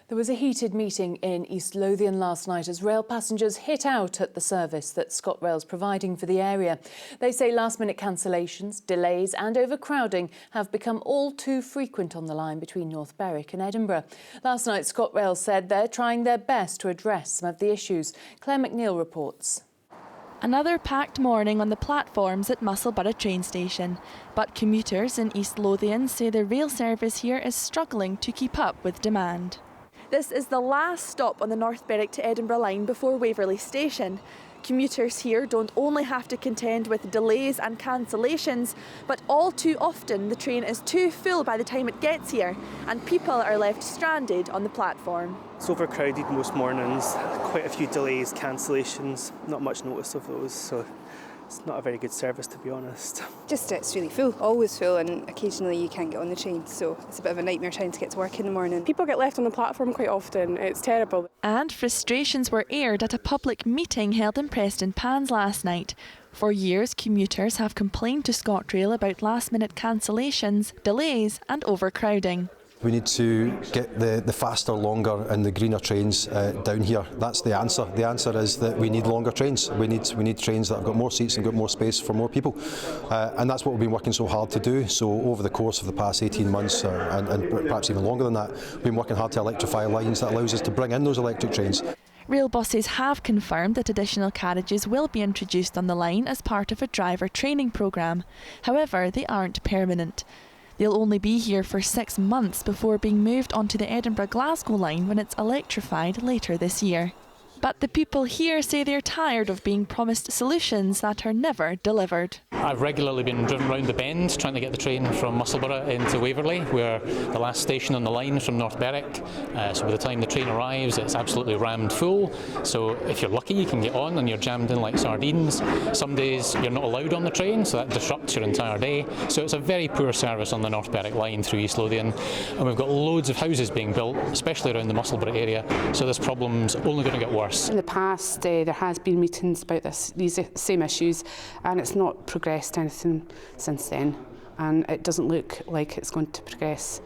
There was a heated meeting in East Lothian last night as rail passengers hit out at the service that ScotRail's providing for the area. They say last-minute cancellations, delays and overcrowding have become all too frequent on the line between North Berwick and Edinburgh. Last night, ScotRail said they're trying their best to address some of the issues. Claire McNeil reports. Another packed morning on the platforms at Musselburgh train station. But commuters in East Lothian say the rail service here is struggling to keep up with demand. This is the last stop on the North Berwick to Edinburgh line before Waverley Station. Commuters here don't only have to contend with delays and cancellations, but all too often the train is too full by the time it gets here and people are left stranded on the platform. It's overcrowded most mornings, quite a few delays, cancellations, not much notice of those, so it's not a very good service, to be honest. Just it's really full, always full, and occasionally you can't get on the train, so it's a bit of a nightmare trying to get to work in the morning. People get left on the platform quite often, it's terrible. And frustrations were aired at a public meeting held in Prestonpans last night. For years, commuters have complained to ScotRail about last-minute cancellations, delays and overcrowding. We need to get the faster, longer and the greener trains down here. That's the answer. The answer is that we need longer trains. We need trains that have got more seats and got more space for more people. And that's what we've been working so hard to do. So over the course of the past 18 months and perhaps even longer than that, we've been working hard to electrify lines that allows us to bring in those electric trains. Rail bosses have confirmed that additional carriages will be introduced on the line as part of a driver training programme. However, they aren't permanent. They'll only be here for 6 months before being moved onto the Edinburgh-Glasgow line when it's electrified later this year. But the people here say they're tired of being promised solutions that are never delivered. I've regularly been driven round the bend trying to get the train from Musselburgh into Waverley. We're the last station on the line from North Berwick, so by the time the train arrives it's absolutely rammed full. So if you're lucky you can get on and you're jammed in like sardines. Some days you're not allowed on the train, so that disrupts your entire day. So it's a very poor service on the North Berwick line through East Lothian, and we've got loads of houses being built, especially around the Musselburgh area, so this problem's only going to get worse. In the past, there has been meetings about these same issues, and it's not progressed anything since then, and it doesn't look like it's going to progress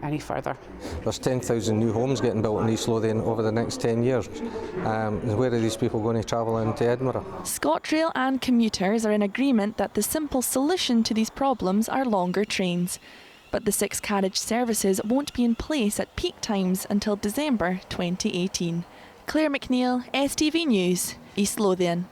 any further. There's 10,000 new homes getting built in East Lothian over the next 10 years. Where are these people going to travel into Edinburgh? ScotRail and commuters are in agreement that the simple solution to these problems are longer trains. But the 6 carriage services won't be in place at peak times until December 2018. Claire McNeil, STV News, East Lothian.